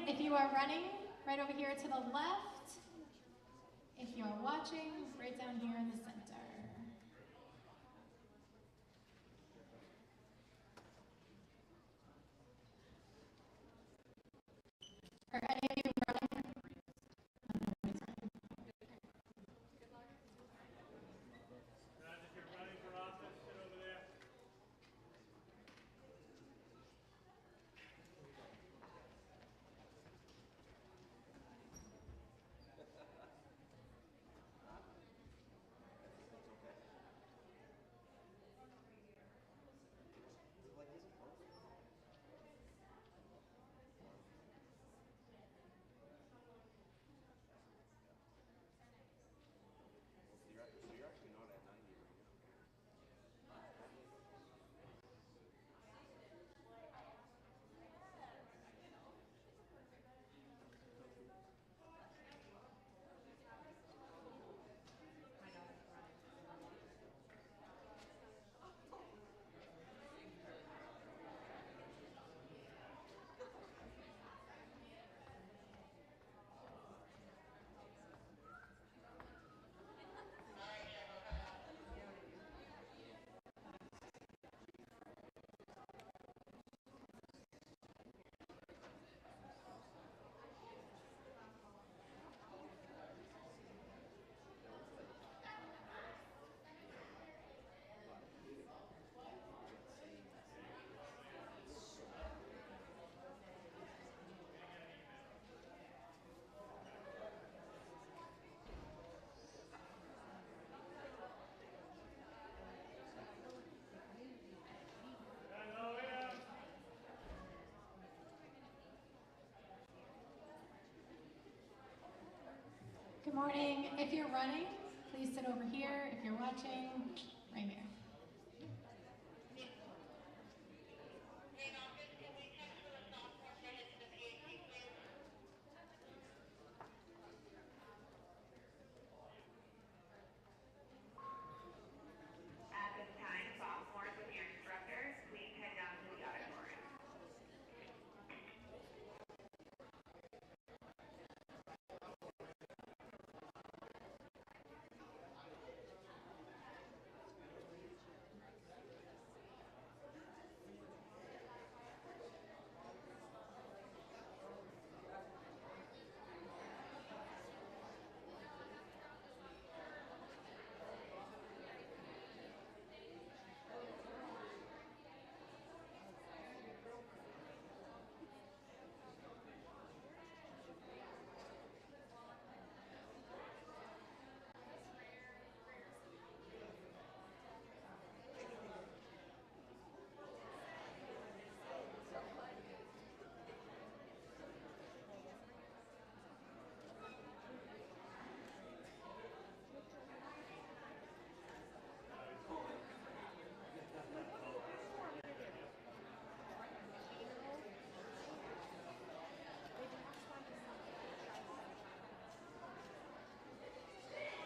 if you are running, right over here to the left. If you are watching, right down here in the center. Are any of you running? Guys, if you're running for office, sit over there. Good morning. If you're running, please sit over here. If you're watching, right here. At this time, sophomores with your instructors, please head down to the auditorium.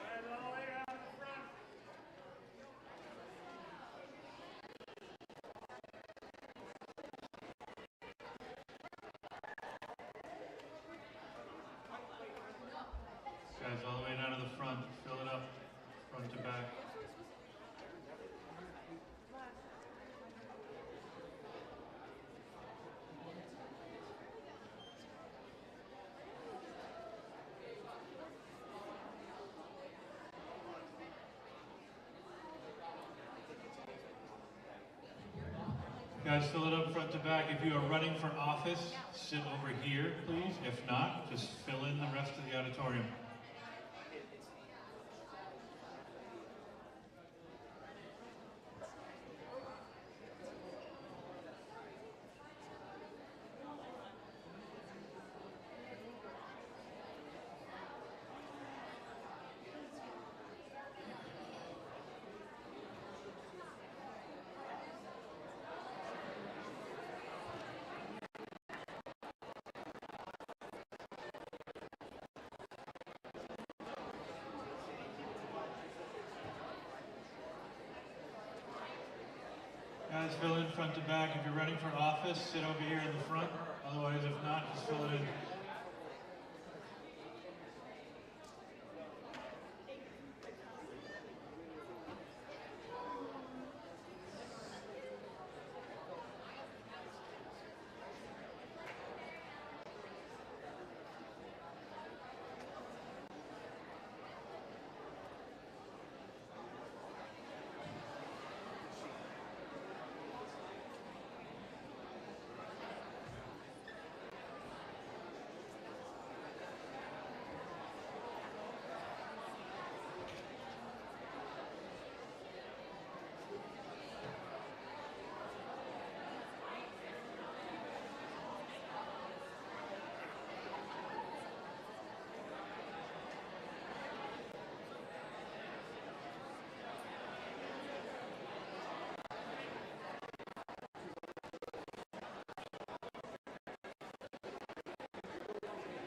Guys, all the way around the front. Guys, all the way down to the front. Fill it up, front to back. Guys, fill it up front to back. If you are running for office, sit over here, please. If not, just fill in the rest of the auditorium. Guys, fill in front to back. If you're running for office, sit over here in the front. Otherwise, if not, just fill it in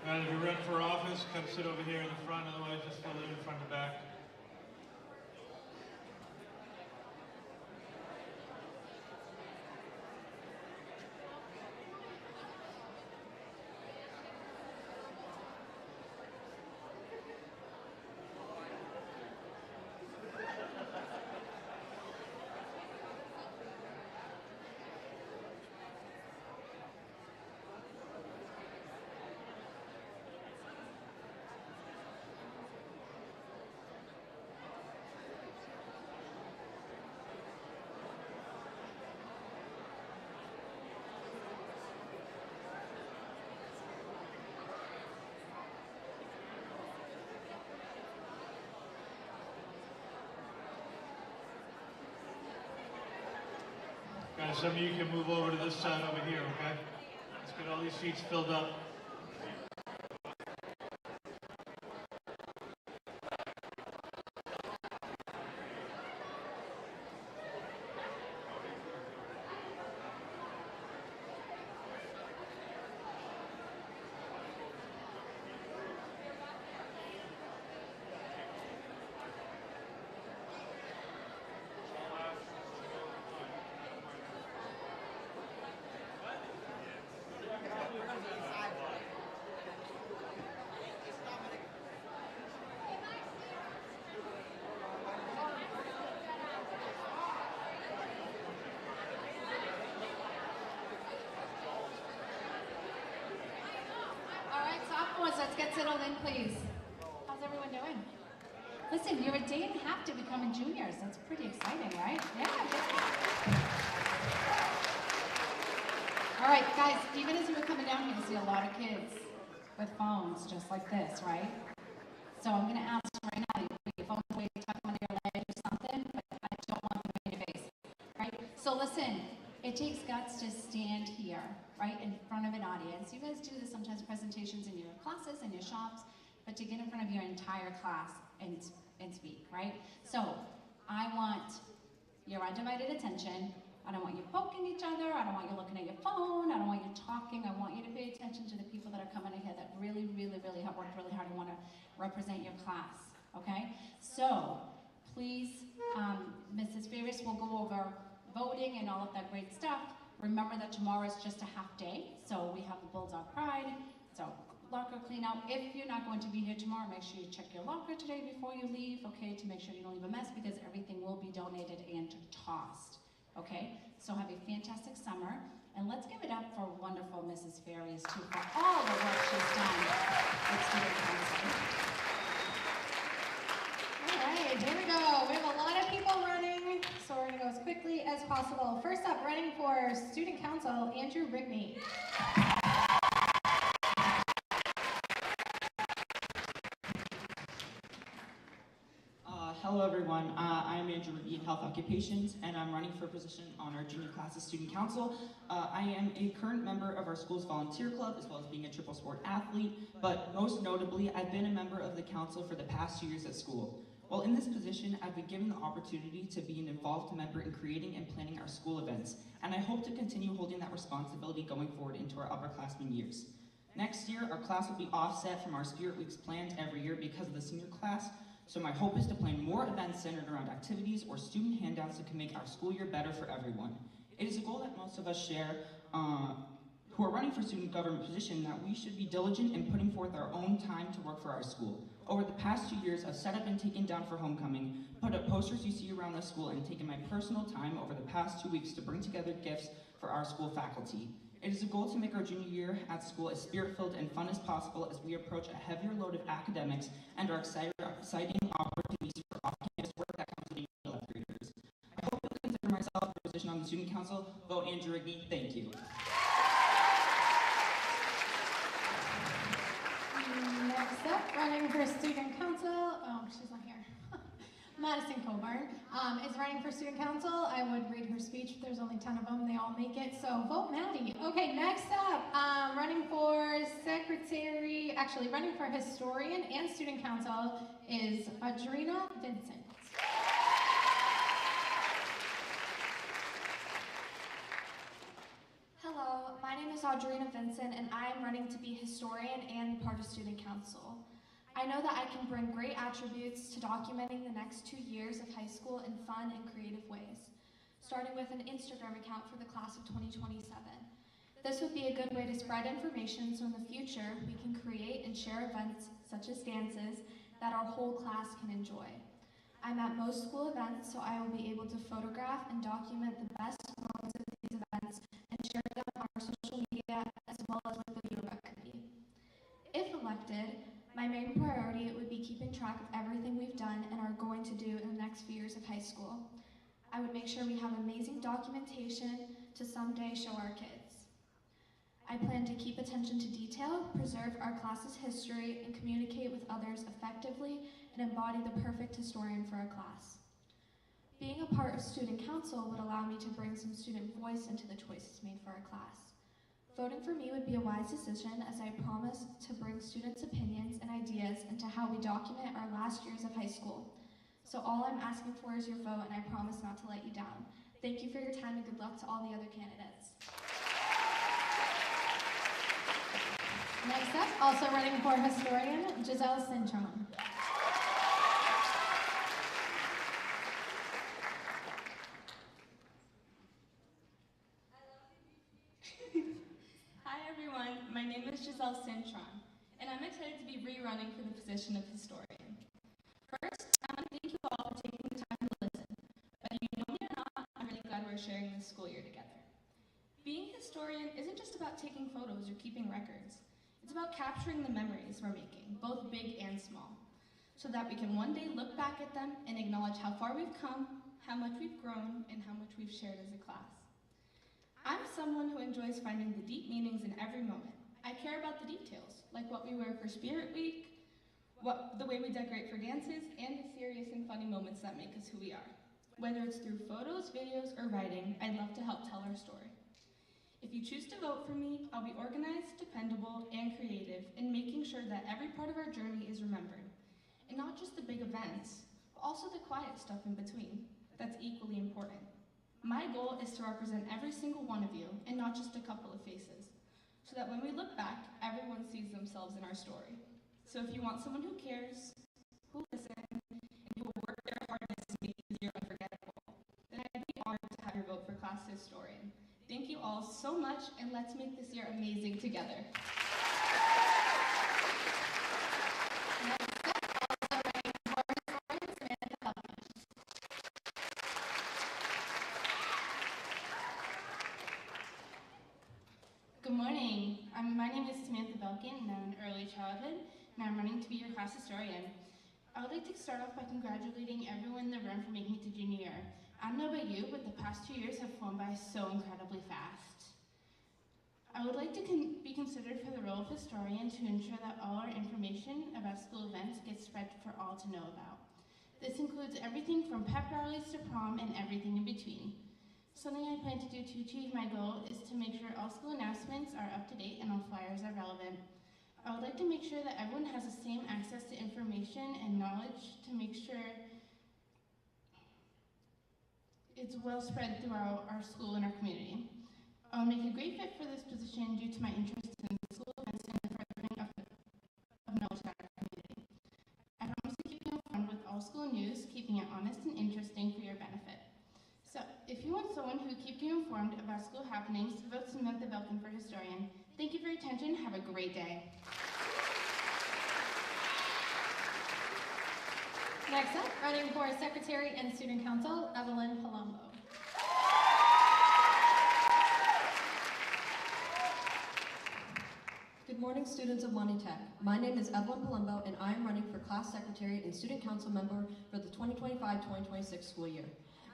If you run for office, come sit over here in the front, otherwise just fill it in front to back. Guys, some of you can move over to this side over here, okay? Let's get all these seats filled up. Let's get settled in, please. How's everyone doing? Listen, you're a day and a half to becoming juniors. That's pretty exciting, right? Yeah. All right, guys, even as you were coming down here, you see a lot of kids with phones just like this, right? So I'm going to ask you right now, you put your phone away, tuck them under your leg or something, but I don't want them in your face, right? So listen, it takes guts to stand here, right, in front of an audience. You guys do this sometimes, presentations in your classes, in your shops, but to get in front of your entire class and speak, right? So I want your undivided attention. I don't want you poking each other. I don't want you looking at your phone. I don't want you talking. I want you to pay attention to the people that are coming in here that really, really, really have worked really hard and want to represent your class, okay? So please, Mrs. Ferris will go over voting and all of that great stuff. Remember that tomorrow is just a half day, so we have the Bulldog Pride, so locker clean out. If you're not going to be here tomorrow, make sure you check your locker today before you leave, okay, to make sure you don't leave a mess, because everything will be donated and tossed, okay? So have a fantastic summer, and let's give it up for wonderful Mrs. Ferris, too, for all the work she's done with Student Council. All right, here we go. We have a lot of people running, so we're gonna go as quickly as possible. First up, running for Student Council, Andrew Rigney. Hello everyone, I'm Andrew Rigney in Health Occupations, and I'm running for a position on our junior classes student council. I am a current member of our school's volunteer club, as well as being a triple sport athlete, but most notably, I've been a member of the council for the past 2 years at school. While in this position, I've been given the opportunity to be an involved member in creating and planning our school events, and I hope to continue holding that responsibility going forward into our upperclassmen years. Next year, our class will be offset from our Spirit Weeks planned every year because of the senior class, so my hope is to plan more events centered around activities or student handouts that can make our school year better for everyone. It is a goal that most of us share who are running for student government position, that we should be diligent in putting forth our own time to work for our school. Over the past 2 years, I've set up and taken down for homecoming, put up posters you see around the school, and taken my personal time over the past 2 weeks to bring together gifts for our school faculty. It is a goal to make our junior year at school as spirit-filled and fun as possible as we approach a heavier load of academics and our exciting opportunities for off-campus work that comes with being 11th graders. I hope you'll consider myself for a position on the student council. Vote Andrew Rigney. Thank you. Next up, running for student council, oh, she's not here. Madison Coburn is running for student council. I would read her speech, but there's only 10 of them. They all make it, so vote Maddie. Okay, next up, running for secretary, actually running for historian and student council is Adrina Vincent. Hello, my name is Audrina Vincent, and I am running to be historian and part of student council. I know that I can bring great attributes to documenting the next 2 years of high school in fun and creative ways, starting with an Instagram account for the class of 2027. This would be a good way to spread information so in the future we can create and share events such as dances that our whole class can enjoy. I'm at most school events, so I will be able to photograph and document the best moments of these events and share them on our social media as well as with the yoga committee. If elected, my main priority would be keeping track of everything we've done and are going to do in the next few years of high school. I would make sure we have amazing documentation to someday show our kids. I plan to keep attention to detail, preserve our class's history, and communicate with others effectively and embody the perfect historian for our class. Being a part of student council would allow me to bring some student voice into the choices made for our class. Voting for me would be a wise decision as I promise to bring students' opinions and ideas into how we document our last years of high school. So all I'm asking for is your vote, and I promise not to let you down. Thank you for your time and good luck to all the other candidates. Next up, also running for historian, Giselle Cintron. Hi everyone, my name is Giselle Cintron, and I'm excited to be rerunning for the position of historian. First, I want to thank you all for taking the time to listen. Whether you know me or not, I'm really glad we're sharing this school year together. Being a historian isn't just about taking photos or keeping records. It's about capturing the memories we're making, both big and small, so that we can one day look back at them and acknowledge how far we've come, how much we've grown, and how much we've shared as a class. I'm someone who enjoys finding the deep meanings in every moment. I care about the details, like what we wear for Spirit Week, the way we decorate for dances, and the serious and funny moments that make us who we are. Whether it's through photos, videos, or writing, I'd love to help tell our story. If you choose to vote for me, I'll be organized, dependable, and creative in making sure that every part of our journey is remembered. And not just the big events, but also the quiet stuff in between. That's equally important. My goal is to represent every single one of you, and not just a couple of faces, so that when we look back, everyone sees themselves in our story. So if you want someone who cares, who listens, and who will work their hardest to make this year unforgettable, then I'd be honored to have your vote for class historian. Thank you all so much, and let's make this year amazing together. Good morning. My name is Samantha Belkin, and I'm in early childhood, and I'm running to be your class historian. I would like to start off by congratulating everyone in the room for making it to junior year. I don't know about you, but the past 2 years have flown by so incredibly fast. I would like to be considered for the role of historian to ensure that all our information about school events gets spread for all to know about. This includes everything from pep rallies to prom and everything in between. Something I plan to do to achieve my goal is to make sure all school announcements are up to date and all flyers are relevant. I would like to make sure that everyone has the same access to information and knowledge to make sure it's well spread throughout our school and our community. I will make a great fit for this position due to my interest in school events and the furthering of knowledge about our community. I promise to keep you informed with all school news, keeping it honest and interesting for your benefit. So, if you want someone who will keep you informed about school happenings, vote Samantha Belkin for historian. Thank you for your attention. Have a great day. Next up, running for secretary and student council, Evelyn Palumbo. Good morning, students of Monty Tech. My name is Evelyn Palumbo, and I am running for class secretary and student council member for the 2025-2026 school year.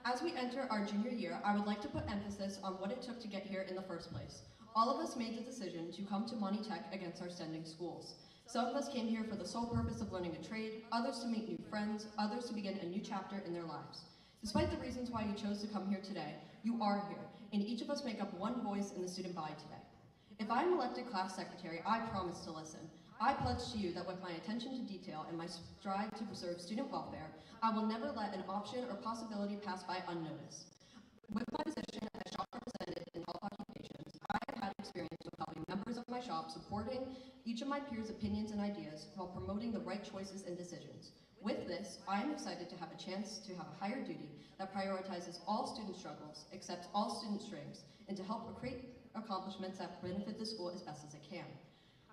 As we enter our junior year, I would like to put emphasis on what it took to get here in the first place. All of us made the decision to come to Monty Tech against our sending schools. Some of us came here for the sole purpose of learning a trade, others to meet new friends, others to begin a new chapter in their lives. Despite the reasons why you chose to come here today, you are here, and each of us make up one voice in the student body today. If I am elected class secretary, I promise to listen. I pledge to you that with my attention to detail and my strive to preserve student welfare, I will never let an option or possibility pass by unnoticed. With my position as shop representative in health occupations, I have had experience with helping about supporting each of my peers' opinions and ideas while promoting the right choices and decisions. With this, I am excited to have a chance to have a higher duty that prioritizes all student struggles, accepts all student strengths, and to help create accomplishments that benefit the school as best as it can.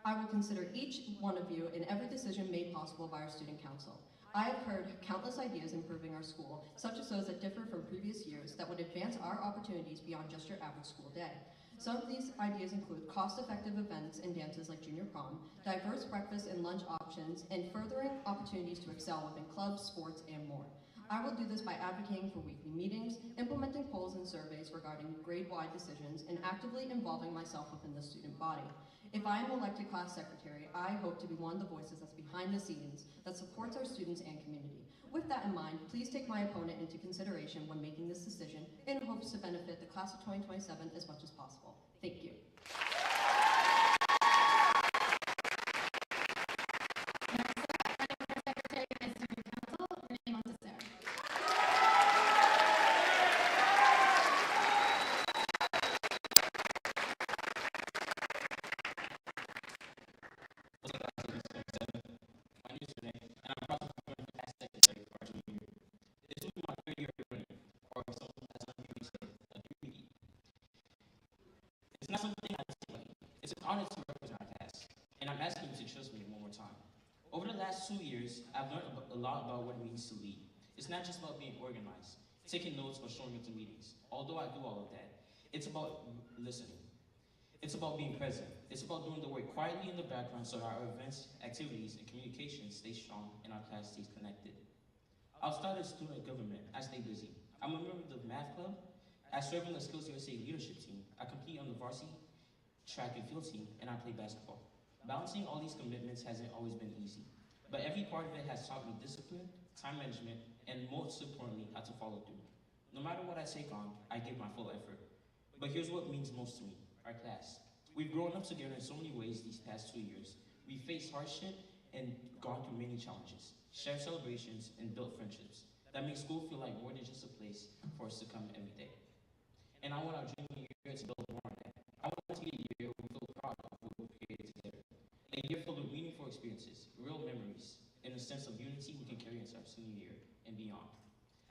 I will consider each one of you in every decision made possible by our student council. I have heard countless ideas improving our school, such as those that differ from previous years that would advance our opportunities beyond just your average school day. Some of these ideas include cost-effective events and dances like junior prom, diverse breakfast and lunch options, and furthering opportunities to excel within clubs, sports, and more. I will do this by advocating for weekly meetings, implementing polls and surveys regarding grade-wide decisions, and actively involving myself within the student body. If I am elected class secretary, I hope to be one of the voices that's behind the scenes that supports our students and community. With that in mind, please take my opponent into consideration when making this decision in hopes to benefit the class of 2027 as much as possible. Thank you. It's not something I take lightly. It's an honor to represent our class, and I'm asking you to trust me one more time. Over the last 2 years, I've learned a lot about what it means to lead. It's not just about being organized, taking notes, or showing up to meetings. Although I do all of that, it's about listening. It's about being present. It's about doing the work quietly in the background so that our events, activities, and communication stay strong and our class stays connected. Outside of student government, I stay busy. I'm a member of the math club. I serve on the Skills USA leadership team. I compete on the varsity track and field team, and I play basketball. Balancing all these commitments hasn't always been easy, but every part of it has taught me discipline, time management, and most importantly, how to follow through. No matter what I take on, I give my full effort. But here's what means most to me, our class. We've grown up together in so many ways these past 2 years. We've faced hardship and gone through many challenges, shared celebrations, and built friendships that make school feel like more than just a place for us to come every day. And I want our junior year to build more on that. I want it to be a year where we feel proud of what we created together. A year filled with meaningful experiences, real memories, and a sense of unity we can carry into our senior year and beyond.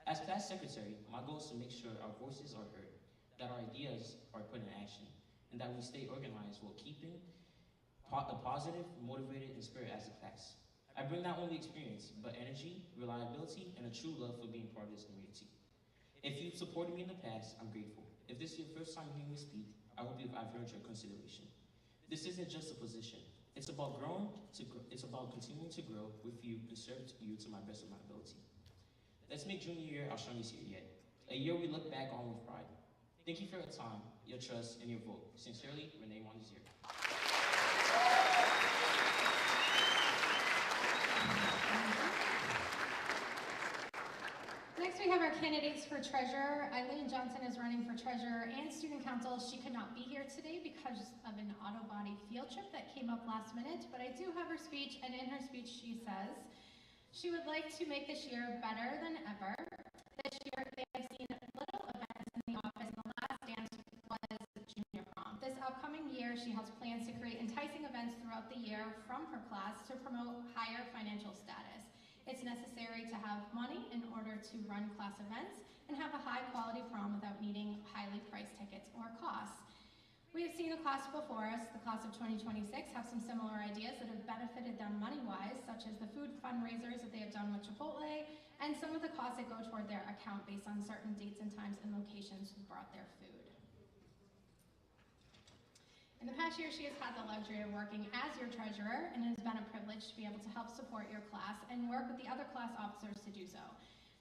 As class secretary, my goal is to make sure our voices are heard, that our ideas are put in action, and that we stay organized while keeping a positive, motivated, and spirit as a class. I bring not only experience, but energy, reliability, and a true love for being part of this community. If you've supported me in the past, I'm grateful. If this is your first time hearing me speak, I hope I've earned your consideration. This isn't just a position. It's about it's about continuing to grow with you and serve you to my best of my ability. Let's make junior year our strongest year yet. A year we look back on with pride. Thank you for your time, your trust, and your vote. Sincerely, Renee Monty. Next, we have our candidates for treasurer. Eileen Johnson is running for treasurer and student council. She could not be here today because of an auto body field trip that came up last minute, but I do have her speech, and in her speech she says she would like to make this year better than ever. This year they have seen little events in the office, and the last dance was junior prom. This upcoming year she has plans to create enticing events throughout the year from her class to promote higher financial status. It's necessary to have money in order to run class events and have a high quality prom without needing highly priced tickets or costs. We have seen a class before us, the class of 2026, have some similar ideas that have benefited them money-wise, such as the food fundraisers that they have done with Chipotle, and some of the costs that go toward their account based on certain dates and times and locations who brought their food. In the past year, she has had the luxury of working as your treasurer, and it has been a privilege to be able to help support your class and work with the other class officers to do so.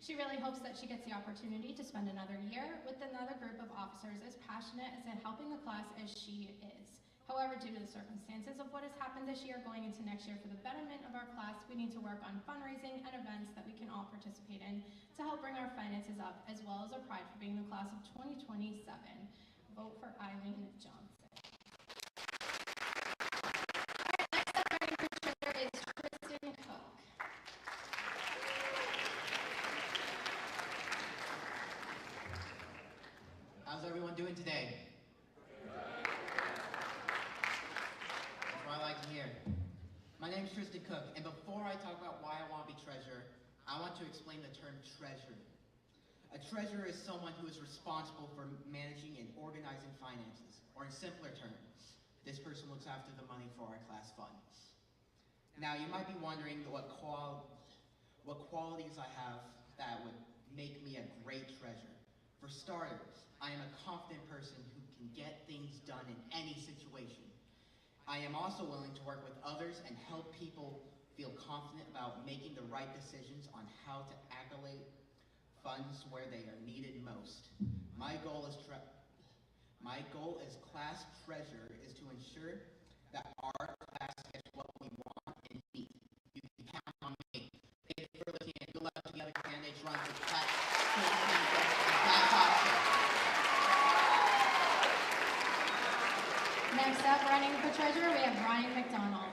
She really hopes that she gets the opportunity to spend another year with another group of officers as passionate as in helping the class as she is. However, due to the circumstances of what has happened this year going into next year for the betterment of our class, we need to work on fundraising and events that we can all participate in to help bring our finances up, as well as our pride for being the class of 2027. Vote for Eileen Johnson. How's everyone doing today? Mr. Cook, and before I talk about why I want to be treasurer, I want to explain the term treasurer. A treasurer is someone who is responsible for managing and organizing finances, or in simpler terms, this person looks after the money for our class fund. Now, you might be wondering what qualities I have that would make me a great treasurer. For starters, I am a confident person who can get things done in any situation. I am also willing to work with others and help people feel confident about making the right decisions on how to allocate funds where they are needed most. My goal as class treasurer is to ensure that our class gets what we want and need. You can count on me. Thank you for listening, and good luck to the other candidates running for class officer. Next up, running for treasurer, we have Ryan McDonald.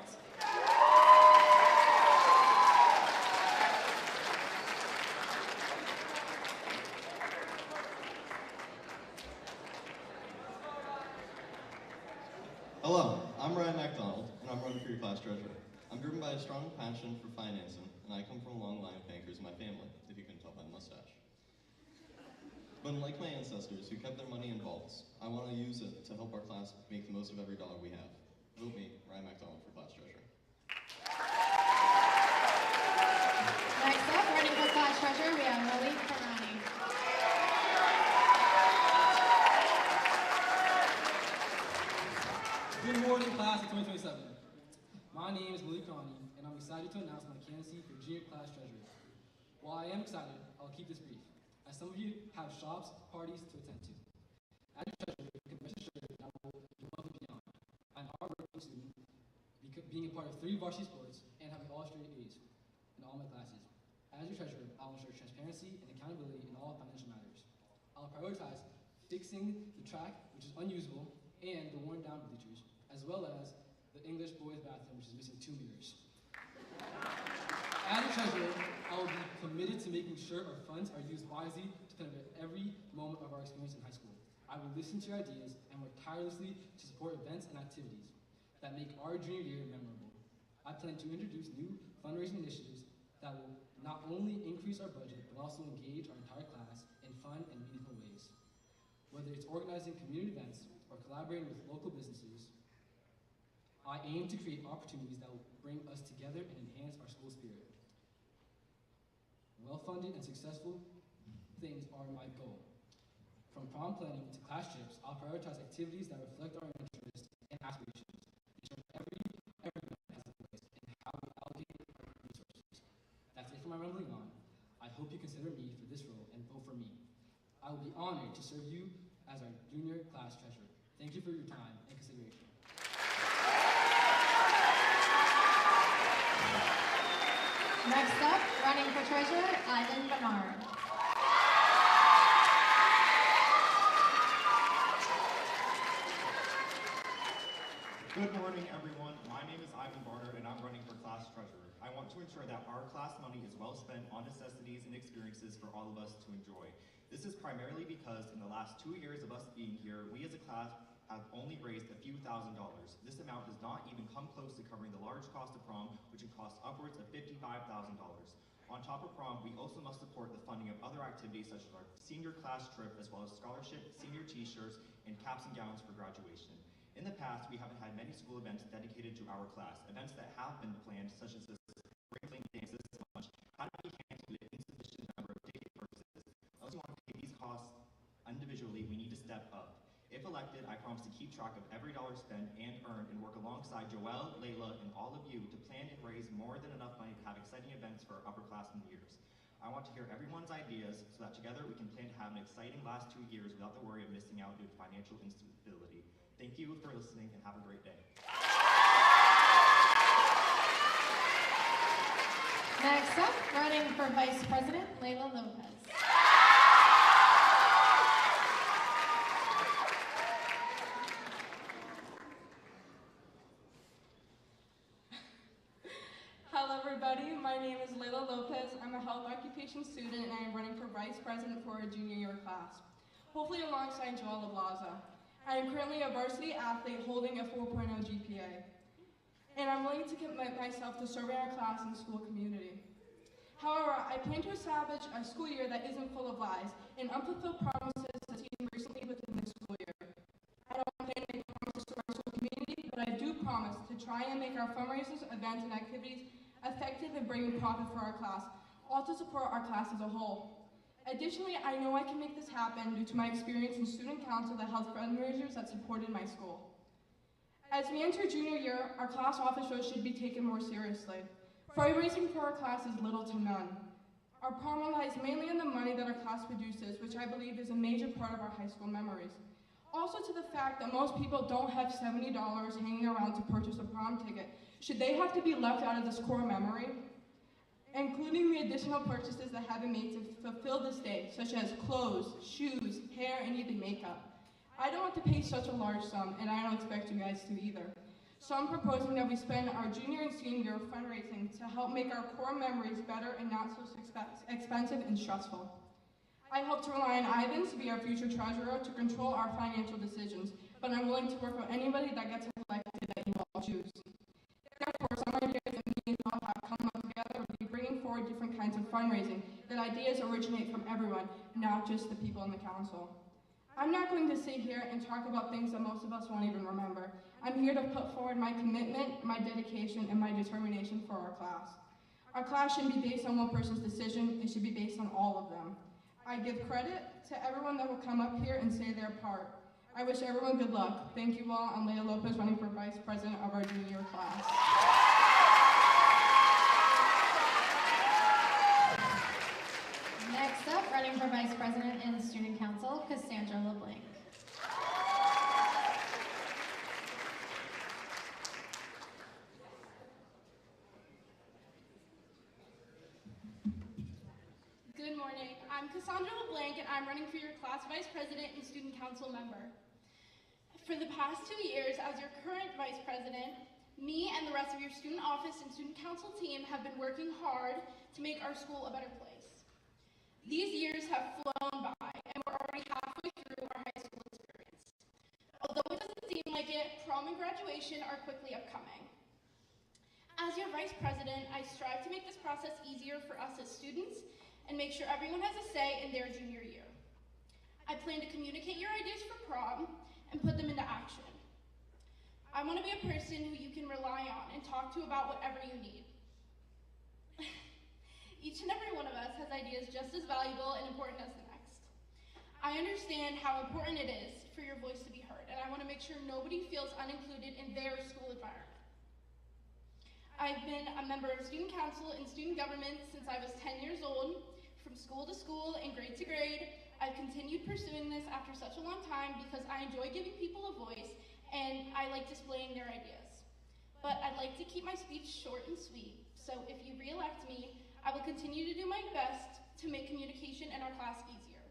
Hello, I'm Ryan McDonald, and I'm running for your class treasurer. I'm driven by a strong passion for financing, and I come from a long line of bankers in my family, if you can tell by the mustache. But unlike my ancestors who kept their money in vaults, I want to use it to help our class make the most of every dollar we have. Vote me, Ryan McDonald, for class treasurer. Next up, running for class treasurer, we have Lily Karani. Good morning, class of 2027. My name is Malik Karani, and I'm excited to announce my candidacy for junior class treasurer. While I am excited, I'll keep this brief, as some of you have shops, parties to attend to. As your treasurer, you can rest assured that I will be above and beyond. I'm a hardworking student, being a part of 3 varsity sports, and having all straight A's in all my classes. As your treasurer, I will ensure transparency and accountability in all financial matters. I'll prioritize fixing the track, which is unusable, and the worn down bleachers, as well as the English boys bathroom, which is missing 2 mirrors. As a treasurer, I will be committed to making sure our funds are used wisely to benefit every moment of our experience in high school. I will listen to your ideas and work tirelessly to support events and activities that make our junior year memorable. I plan to introduce new fundraising initiatives that will not only increase our budget, but also engage our entire class in fun and meaningful ways. Whether it's organizing community events or collaborating with local businesses, I aim to create opportunities that will bring us together and enhance our school spirit. Well-funded and successful things are my goal. From prom planning to class trips, I'll prioritize activities that reflect our interests and aspirations, ensuring everyone has a voice in how we allocate our resources. That's it for my rambling on. I hope you consider me for this role and vote for me. I will be honored to serve you as our junior class treasurer. Thank you for your time and consideration. Next up, running for treasurer, Ivan Bernard. Good morning, everyone. My name is Ivan Barnard, and I'm running for class treasurer. I want to ensure that our class money is well spent on necessities and experiences for all of us to enjoy. This is primarily because in the last 2 years of us being here, we as a class have only raised a few $1,000s. This amount does not even come close to covering the large cost of prom, which can cost upwards of $55,000. On top of prom, we also must support the funding of other activities such as our senior class trip, as well as scholarship, senior t-shirts, and caps and gowns for graduation. In the past, we haven't had many school events dedicated to our class. Events that have been planned, such as the spring fling dance this lunch, had to be canceled due to insufficient number of ticket purchases. Unless you want to pay these costs individually, we need to step up. If elected, I promise to keep track of every dollar spent and earned and work alongside Joelle, Layla, and all of you to plan and raise more than enough money to have exciting events for our upperclassmen years. I want to hear everyone's ideas so that together we can plan to have an exciting last 2 years without the worry of missing out due to financial instability. Thank you for listening and have a great day. Next up, running for vice president, Layla Lopez. Hello everybody, my name is Layla Lopez. I'm a health occupation student and I am running for vice president for our junior year class, hopefully alongside Joelle LaBlaza. I am currently a varsity athlete holding a 4.0 GPA. and I'm willing to commit myself to serving our class and school community. However, I plan to establish a school year that isn't full of lies and unfulfilled promises as seen recently within this school year. I don't plan to make promises to our school community, but I do promise to try and make our fundraisers, events, and activities effective in bringing profit for our class, all to support our class as a whole. Additionally, I know I can make this happen due to my experience in student council that held fundraisers that supported my school. As we enter junior year, our class officers should be taken more seriously. Fundraising for our class is little to none. Our prom relies mainly on the money that our class produces, which I believe is a major part of our high school memories. Also to the fact that most people don't have $70 hanging around to purchase a prom ticket. Should they have to be left out of this core memory? Including the additional purchases that have been made to fulfill this day, such as clothes, shoes, hair, and even makeup. I don't want to pay such a large sum, and I don't expect you guys to either. So I'm proposing that we spend our junior and senior year fundraising to help make our core memories better and not so expensive and stressful. I hope to rely on Ivan to be our future treasurer to control our financial decisions, but I'm willing to work with anybody that gets elected that you all choose. Therefore, some ideas that me and Bob have come up together will be bringing forward different kinds of fundraising, that ideas originate from everyone, not just the people in the council. I'm not going to sit here and talk about things that most of us won't even remember. I'm here to put forward my commitment, my dedication, and my determination for our class. Our class shouldn't be based on one person's decision, it should be based on all of them. I give credit to everyone that will come up here and say their part. I wish everyone good luck. Thank you all. I'm Leah Lopez, running for Vice President of our junior class. Next up, running for Vice President in Student Council, Cassandra LeBlanc. Good morning. I'm Cassandra LeBlanc, and I'm running for your class Vice President and Student Council member. For the past 2 years, as your current Vice President, me and the rest of your student office and student council team have been working hard to make our school a better place. These years have flown by, and we're already halfway through our high school experience. Although it doesn't seem like it, prom and graduation are quickly upcoming. As your Vice President, I strive to make this process easier for us as students and make sure everyone has a say in their junior year. I plan to communicate your ideas for prom and put them into action. I want to be a person who you can rely on and talk to about whatever you need. Each and every one of us has ideas just as valuable and important as the next. I understand how important it is for your voice to be heard, and I want to make sure nobody feels unincluded in their school environment. I've been a member of student council and student government since I was 10 years old. From school to school and grade to grade, I've continued pursuing this after such a long time because I enjoy giving people a voice and I like displaying their ideas. But I'd like to keep my speech short and sweet, so if you re-elect me, I will continue to do my best to make communication in our class easier.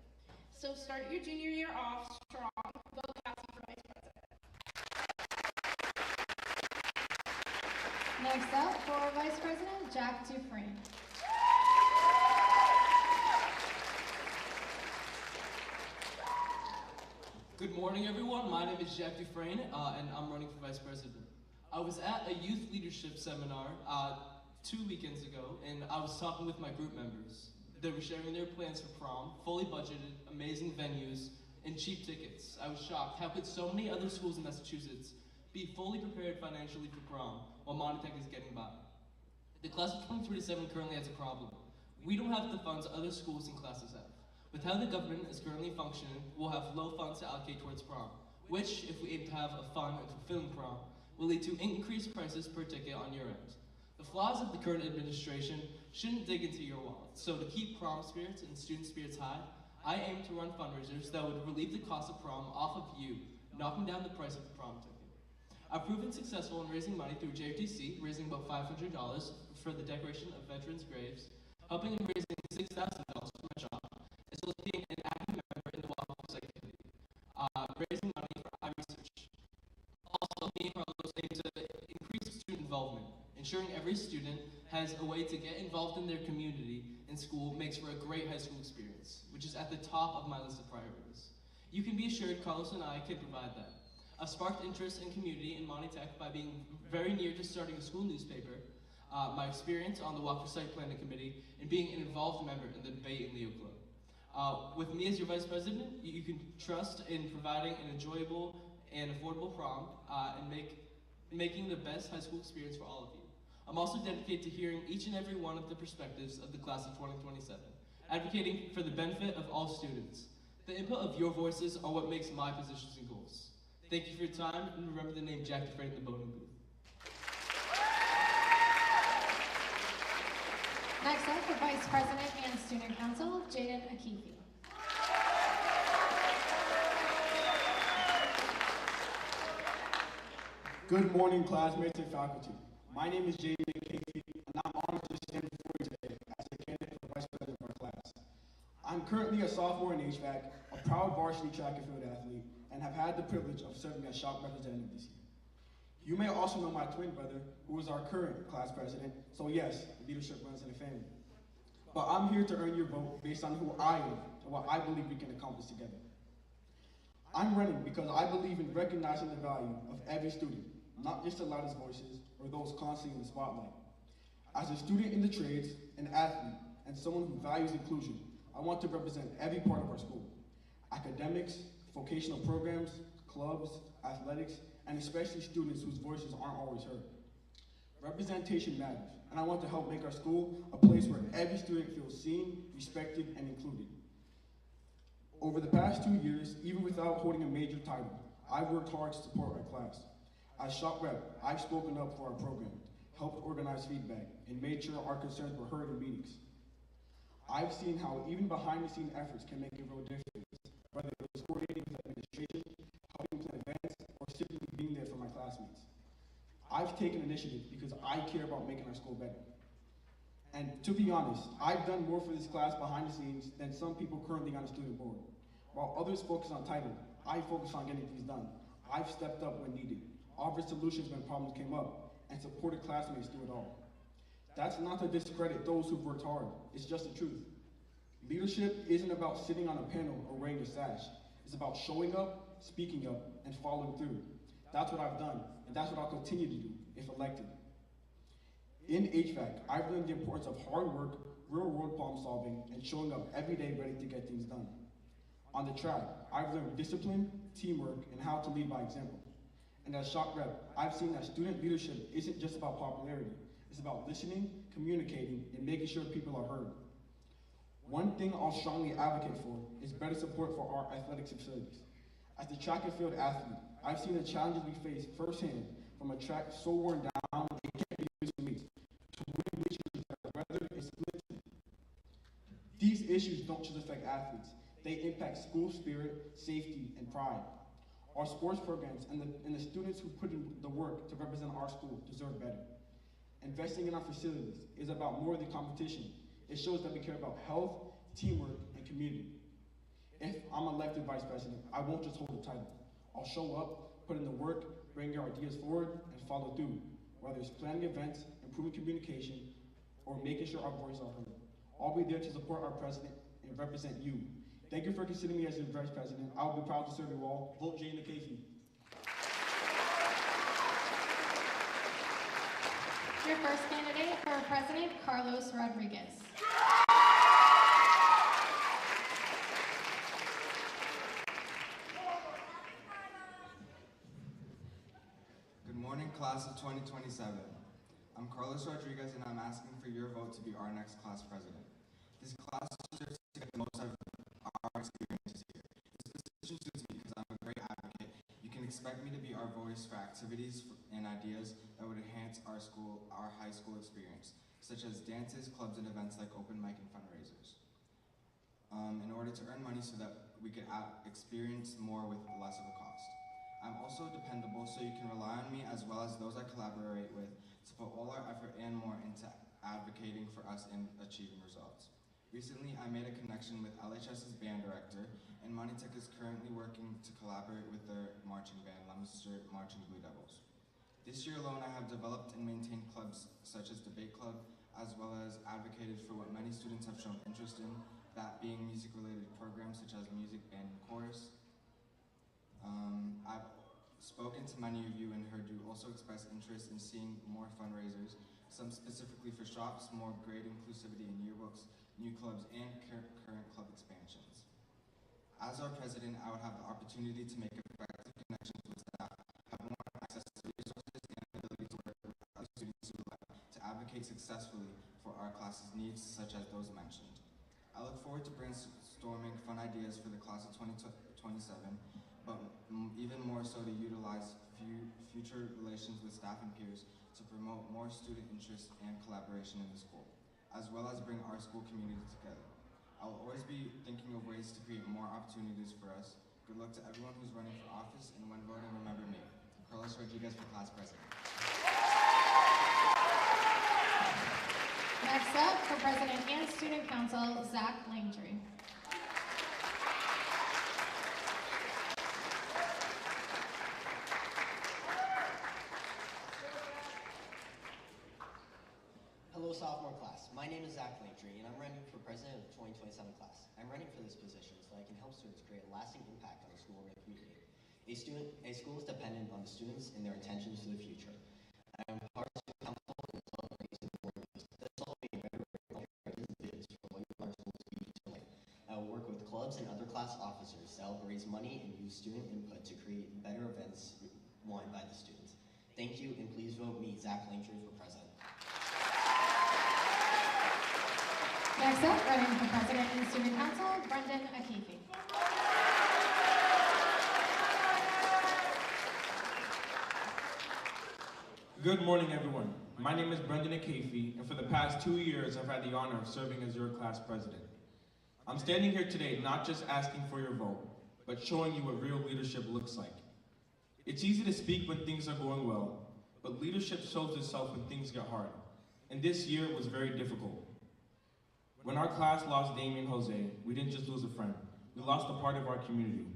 So start your junior year off strong. Go Cassie for Vice President. Next up, for Vice President, Jack Dufresne. Good morning, everyone. My name is Jack Dufresne, and I'm running for Vice President. I was at a youth leadership seminar 2 weekends ago, and I was talking with my group members. They were sharing their plans for prom, fully budgeted, amazing venues, and cheap tickets. I was shocked. How could so many other schools in Massachusetts be fully prepared financially for prom while Monty is getting by? The class of 2027 currently has a problem. We don't have the funds other schools and classes have. With how the government is currently functioning, we'll have low funds to allocate towards prom, which, if we aim to have a fun and fulfilling prom, will lead to increased prices per ticket on your end. The flaws of the current administration shouldn't dig into your wallet, so to keep prom spirits and student spirits high, I aim to run fundraisers that would relieve the cost of prom off of you, knocking down the price of the prom ticket. I've proven successful in raising money through JFTC, raising about $500 for the decoration of veterans' graves, helping in raising $6,000 for my job, as well as being an active member in the Waffles activity, raising money for iResearch. Also, me and Carlos aim to increase student involvement. Ensuring every student has a way to get involved in their community and school makes for a great high school experience, which is at the top of my list of priorities. You can be assured Carlos and I can provide that. I've sparked interest in community in Monty Tech by being very near to starting a school newspaper, my experience on the Walker Site Planning Committee, and being an involved member in the Debate and Leo Club. With me as your vice president, you can trust in providing an enjoyable and affordable prom and making the best high school experience for all of you. I'm also dedicated to hearing each and every one of the perspectives of the class of 2027, advocating for the benefit of all students. The input of your voices are what makes my positions and goals. Thank you for your time, and remember the name Jack DeFreight in the voting booth. Next up for Vice President and Student Council, Jaden Akifi. Good morning, classmates and faculty. My name is Jaden Akifi, and I'm honored to stand before you today as a candidate for Vice President of our class. I'm currently a sophomore in HVAC, a proud varsity track and field athlete, and have had the privilege of serving as shop representative this year. You may also know my twin brother, who is our current class president, so yes, leadership runs in the family. But I'm here to earn your vote based on who I am and what I believe we can accomplish together. I'm running because I believe in recognizing the value of every student, not just the loudest voices or those constantly in the spotlight. As a student in the trades, an athlete, and someone who values inclusion, I want to represent every part of our school. Academics, vocational programs, clubs, athletics, and especially students whose voices aren't always heard. Representation matters, and I want to help make our school a place where every student feels seen, respected, and included. Over the past 2 years, even without holding a major title, I've worked hard to support our class. As shop rep, I've spoken up for our program, helped organize feedback, and made sure our concerns were heard in meetings. I've seen how even behind-the-scenes efforts can make a real difference, whether it was coordinating with administration, helping plan events, or simply being there for my classmates. I've taken initiative because I care about making our school better. And to be honest, I've done more for this class behind the scenes than some people currently on the student board. While others focus on title, I focus on getting things done. I've stepped up when needed, offered solutions when problems came up, and supported classmates through it all. That's not to discredit those who've worked hard, it's just the truth. Leadership isn't about sitting on a panel or wearing a sash. It's about showing up, speaking up, and following through. That's what I've done, and that's what I'll continue to do if elected. In HVAC, I've learned the importance of hard work, real-world problem solving, and showing up every day ready to get things done. On the track, I've learned discipline, teamwork, and how to lead by example. And as shop rep, I've seen that student leadership isn't just about popularity. It's about listening, communicating, and making sure people are heard. One thing I'll strongly advocate for is better support for our athletics facilities. As a track and field athlete, I've seen the challenges we face firsthand, from a track so worn down it can't be used for meets, to wooden bleachers that are weathered and split. These issues don't just affect athletes, they impact school spirit, safety, and pride. Our sports programs and the students who put in the work to represent our school deserve better. Investing in our facilities is about more than competition. It shows that we care about health, teamwork, and community. If I'm elected vice president, I won't just hold the title. I'll show up, put in the work, bring your ideas forward, and follow through, whether it's planning events, improving communication, or making sure our voices are heard. I'll be there to support our president and represent you. Thank you for considering me as your vice president. I'll be proud to serve you all. Vote Jaden Akifi. Your first candidate for president, Carlos Rodriguez. Good morning, class of 2027. I'm Carlos Rodriguez, and I'm asking for your vote to be our next class president. This class deserves to get the most out of our experiences here. This position suits me because I'm a great advocate. You can expect me to be our voice for activities and ideas that would enhance our high school experience, such as dances, clubs, and events like open mic and fundraisers. In order to earn money so that we could experience more with less of a cost. I'm also dependable, so you can rely on me as well as those I collaborate with to put all our effort and more into advocating for us and achieving results. Recently, I made a connection with LHS's band director, and Monty Tech is currently working to collaborate with their marching band, Leominster Marching Blue Devils. This year alone, I have developed and maintained clubs such as Debate Club, as well as advocated for what many students have shown interest in, that being music-related programs such as music, band, and chorus. I've spoken to many of you and heard you also express interest in seeing more fundraisers, some specifically for shops, more grade inclusivity in yearbooks, new clubs, and current club expansions. As our president, I would have the opportunity to make effective connections with staff, have more access to resources, and the ability to work with other students who would like to advocate successfully for our class's needs, such as those mentioned. I look forward to brainstorming fun ideas for the class of 2027, but even more so to utilize future relations with staff and peers to promote more student interest and collaboration in the school, as well as bring our school community together. I will always be thinking of ways to create more opportunities for us. Good luck to everyone who's running for office, and when voting, remember me, Carlos Rodriguez for class president. Next up, for President and Student Council, Zach Langtree. Hello, sophomore class. My name is Zach Langtree, and I'm running for president of the 2027 class. I'm running for this position so I can help students create a lasting impact on the school and the community. A school is dependent on the students and their intentions for the future. I am part of the student council and as well as raising board members. This will be very ideas for what our school to be tonight. I will work with clubs and other class officers to help raise money and use student input to create better events wanted by the students. Thank you, and please vote me, Zach Langtree, for president. Next up, running for president and student council, Brendan Akifi. Good morning, everyone. My name is Brendan Akifi, and for the past 2 years, I've had the honor of serving as your class president. I'm standing here today not just asking for your vote, but showing you what real leadership looks like. It's easy to speak when things are going well, but leadership shows itself when things get hard. And this year was very difficult. When our class lost Damien Jose, we didn't just lose a friend, we lost a part of our community.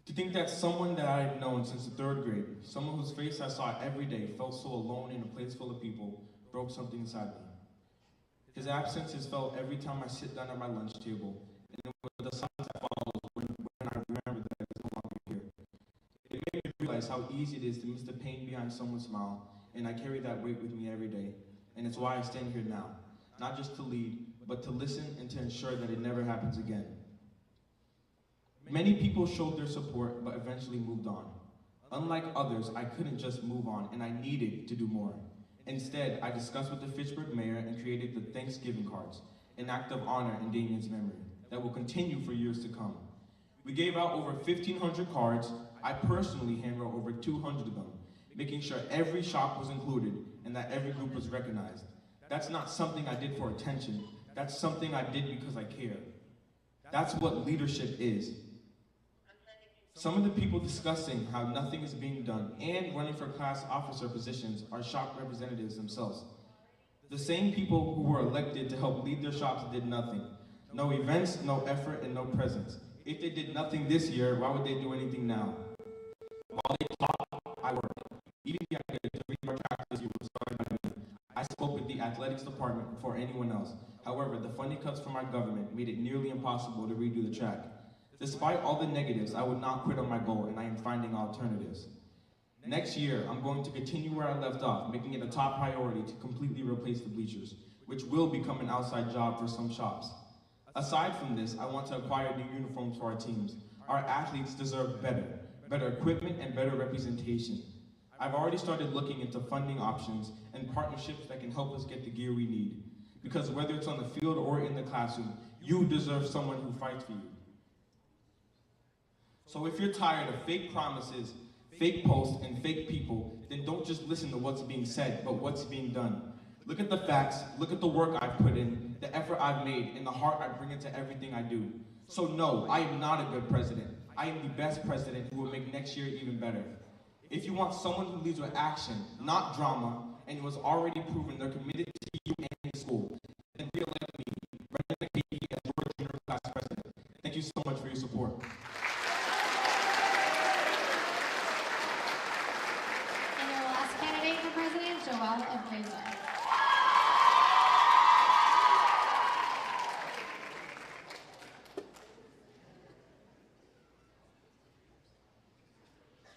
To think that someone that I had known since the 3rd grade, someone whose face I saw every day, felt so alone in a place full of people, broke something inside me. His absence is felt every time I sit down at my lunch table, and with the silence that follows when I remember that he's no longer here. It made me realize how easy it is to miss the pain behind someone's smile, and I carry that weight with me every day, and it's why I stand here now. Not just to lead, but to listen and to ensure that it never happens again. Many people showed their support, but eventually moved on. Unlike others, I couldn't just move on, and I needed to do more. Instead, I discussed with the Fitchburg mayor and created the Thanksgiving cards, an act of honor in Damien's memory that will continue for years to come. We gave out over 1,500 cards. I personally handwrote over 200 of them, making sure every shop was included and that every group was recognized. That's not something I did for attention. That's something I did because I care. That's what leadership is. Some of the people discussing how nothing is being done and running for class officer positions are shop representatives themselves. The same people who were elected to help lead their shops did nothing. No events, no effort, and no presence. If they did nothing this year, why would they do anything now? While they talked, I worked. Even the idea to read our track this year was started by me. I spoke with the athletics department before anyone else. However, the funding cuts from our government made it nearly impossible to redo the track. Despite all the negatives, I would not quit on my goal, and I am finding alternatives. Next year, I'm going to continue where I left off, making it a top priority to completely replace the bleachers, which will become an outside job for some shops. Aside from this, I want to acquire new uniforms for our teams. Our athletes deserve better equipment and better representation. I've already started looking into funding options and partnerships that can help us get the gear we need. Because whether it's on the field or in the classroom, you deserve someone who fights for you. So if you're tired of fake promises, fake posts, and fake people, then don't just listen to what's being said, but what's being done. Look at the facts, look at the work I've put in, the effort I've made, and the heart I bring into everything I do. So no, I am not a good president. I am the best president who will make next year even better. If you want someone who leads with action, not drama, and who has already proven they're committed to you and your school, then re-elect me, Brendan Akifi, as your junior class president. Thank you so much for your support. And your last candidate for president, Joelle Abreza.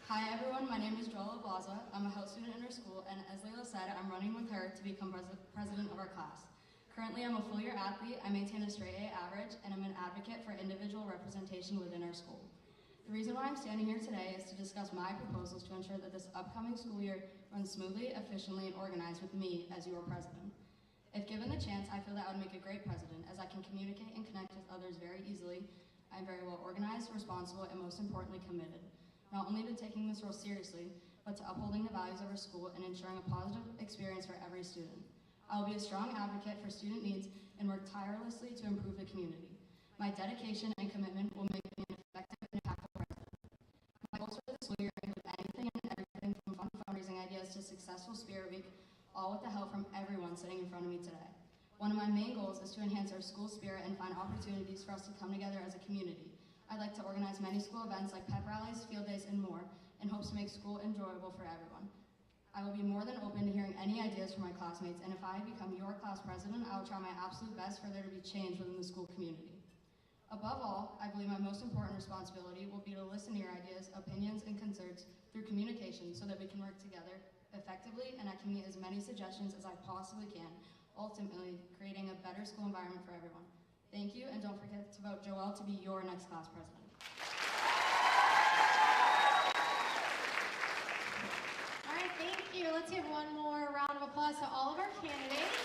Hi, Raza. I'm a house student in her school, and as Layla said, I'm running with her to become president of our class. Currently, I'm a full-year athlete, I maintain a straight A average, and I'm an advocate for individual representation within our school. The reason why I'm standing here today is to discuss my proposals to ensure that this upcoming school year runs smoothly, efficiently, and organized with me as your president. If given the chance, I feel that I would make a great president, as I can communicate and connect with others very easily. I'm very well organized, responsible, and most importantly, committed. Not only to taking this role seriously, but to upholding the values of our school and ensuring a positive experience for every student. I will be a strong advocate for student needs and work tirelessly to improve the community. My dedication and commitment will make me an effective and impactful president. My goals for this school year include anything and everything from fun fundraising ideas to successful Spirit Week, all with the help from everyone sitting in front of me today. One of my main goals is to enhance our school spirit and find opportunities for us to come together as a community. I'd like to organize many school events like pep rallies, field days, and more, in hopes to make school enjoyable for everyone. I will be more than open to hearing any ideas from my classmates, and if I become your class president, I will try my absolute best for there to be change within the school community. Above all, I believe my most important responsibility will be to listen to your ideas, opinions, and concerns through communication so that we can work together effectively and I can meet as many suggestions as I possibly can, ultimately creating a better school environment for everyone. Thank you, and don't forget to vote Joelle to be your next class president. All right, thank you. Let's give one more round of applause to all of our candidates.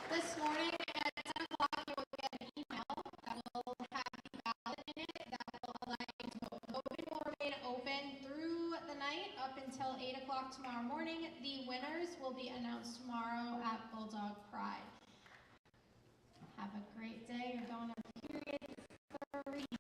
This morning at 10 o'clock, you will get an email that will have the ballot in it that will allow you to vote. Voting will remain open through the night up until 8 o'clock tomorrow morning. The winners will be announced tomorrow at Bulldog Pride. Have a great day. You're going to period 3.